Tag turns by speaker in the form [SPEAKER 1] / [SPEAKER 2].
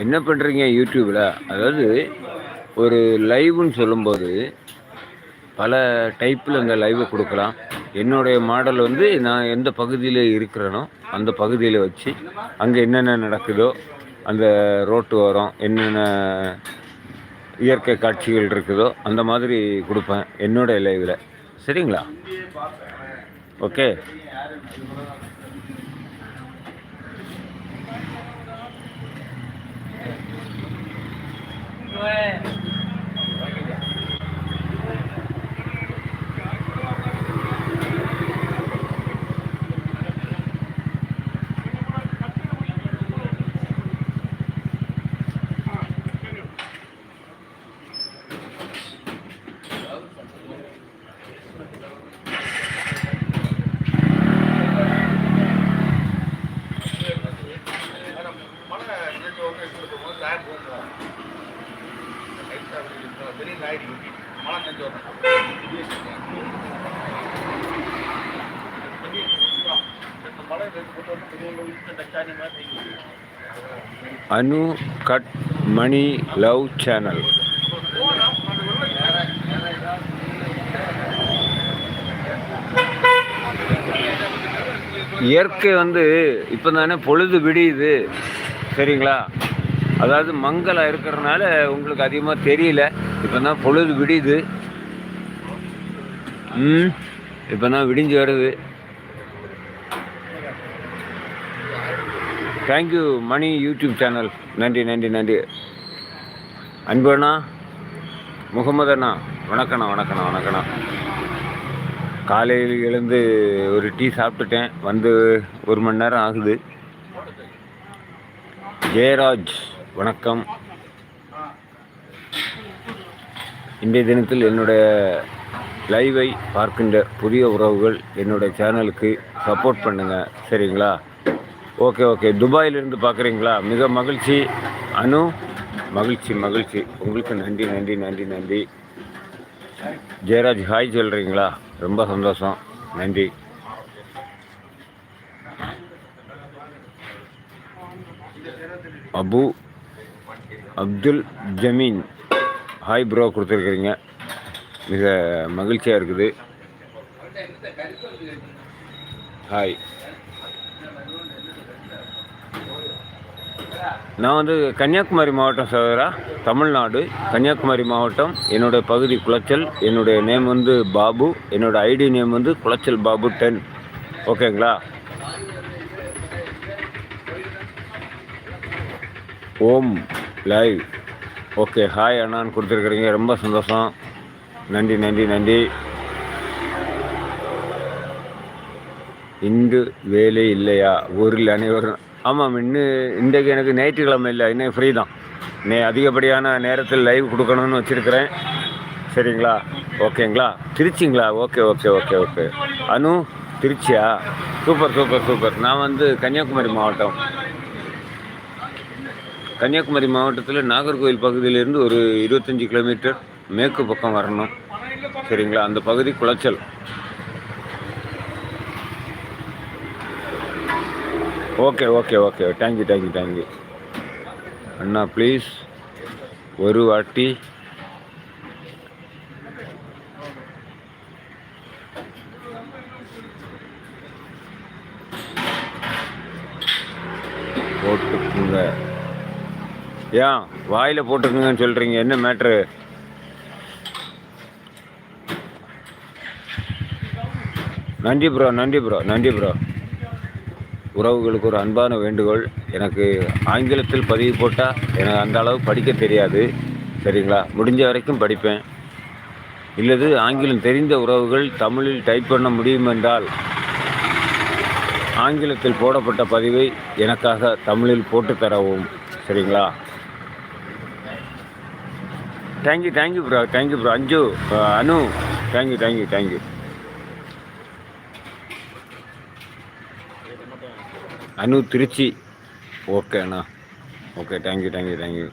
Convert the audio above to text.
[SPEAKER 1] என்ன பண்ணுறீங்க யூடியூப்பில்? அதாவது ஒரு லைவ்னு சொல்லும்போது பல டைப்பில் இந்த லைவை கொடுக்கலாம். என்னுடைய மாடல் வந்து நான் எந்த பகுதியில் இருக்கிறேனோ அந்த பகுதியில் வச்சு அங்கே என்னென்ன நடக்குதோ அந்த ரோட்டு ஓரம் என்னென்ன இயற்கை காட்சிகள் இருக்குதோ அந்த மாதிரி கொடுப்பேன் என்னுடைய லைவில். சரிங்களா? ஓகே. அனு கட் மணி லவ் சேனல். இயற்கை வந்து இப்போ தானே பொழுது விடியுது. சரிங்களா? அதாவது மங்கலாக இருக்கிறதுனால உங்களுக்கு அதிகமாக தெரியல. இப்போ தான் பொழுது விடியுது. இப்போ தான் விடிஞ்சு வருது. தேங்க்யூ மணி யூடியூப் சேனல். நன்றி நன்றி நன்றி. அன்பண்ணா, முகமது அண்ணா, வணக்கண்ணா வணக்கண்ணா வணக்கண்ணா. காலையில் எழுந்து ஒரு டீ சாப்பிட்டுட்டேன். வந்து 1 மணி நேரம் ஆகுது. ஜெயராஜ் வணக்கம். இன்றைய தினத்தில் என்னுடைய லைவை பார்க்கின்ற புதிய உறவுகள் என்னுடைய சேனலுக்கு சப்போர்ட் பண்ணுங்கள். சரிங்களா? Okay okay. துபாயிலிருந்து பார்க்குறீங்களா? மிக மகிழ்ச்சி அனு, மகிழ்ச்சி மகிழ்ச்சி. உங்களுக்கு நன்றி நன்றி நன்றி நன்றி. ஜெயராஜ் ஹாய் சொல்கிறீங்களா? ரொம்ப சந்தோஷம், நன்றி. அபு அப்துல் ஜமீன் ஹாய் ப்ரோ கொடுத்துருக்குறீங்க. மிக மகிழ்ச்சியாக இருக்குது. ஹாய். நான் வந்து கன்னியாகுமரி மாவட்டம் சகோதரா, தமிழ்நாடு கன்னியாகுமரி மாவட்டம். என்னுடைய பகுதி குளச்சல். என்னுடைய நேம் வந்து பாபு. என்னோடய ஐடி நேம் வந்து குளச்சல் பாபு 10. ஓகேங்களா? ஓம் லைவ். ஓகே. ஹாய் அண்ணான்னு கொடுத்துருக்குறீங்க. ரொம்ப சந்தோஷம், நன்றி நன்றி நன்றி. இன்று வேலை இல்லையா ஊரில் அனைவரும்? ஆமாம், இன்றைக்கு எனக்கு ஞாயிற்றுக்கிழமை இல்லை, இன்னும் ஃப்ரீ தான். அதிகப்படியான நேரத்தில் லைவ் கொடுக்கணும்னு வச்சுருக்கிறேன். சரிங்களா? ஓகேங்களா? திருச்சிங்களா? Okay okay okay okay. Anu திருச்சியா? Super super super. நான் வந்து கன்னியாகுமரி மாவட்டம். கன்னியாகுமரி மாவட்டத்தில் நாகர்கோவில் பகுதியிலேருந்து ஒரு 25 கிலோமீட்டர் மேற்கு பக்கம் வரணும். சரிங்களா? அந்த பகுதி Kulachal. Okay okay okay. Thank you thank you thank you அண்ணா. ப்ளீஸ் ஒரு வாட்டி போட்டுக்குங்க. ஏன் வாயில் போட்டுக்குங்கன்னு சொல்கிறீங்க? என்ன மேட்ரு? நன்றி ப்ரோ நன்றி ப்ரோ நன்றி ப்ரோ. உறவுகளுக்கு ஒரு அன்பான வேண்டுகோள். எனக்கு ஆங்கிலத்தில் பதிவு போட்டால் எனக்கு அந்த அளவு படிக்க தெரியாது. சரிங்களா? முடிஞ்ச வரைக்கும் படிப்பேன். இல்லது ஆங்கிலம் தெரிந்த உறவுகள் தமிழில் டைப் பண்ண முடியும் என்றால் ஆங்கிலத்தில் போடப்பட்ட பதிவை எனக்காக தமிழில் போட்டு தரவும். சரிங்களா? Thank you thank you bro thank you bro. அஞ்சு அனு தேங்க்யூ தேங்க்யூ தேங்க்யூ. அனு திருச்சி. ஓகே அண்ணா. ஓகே. Thank you thank you thank you.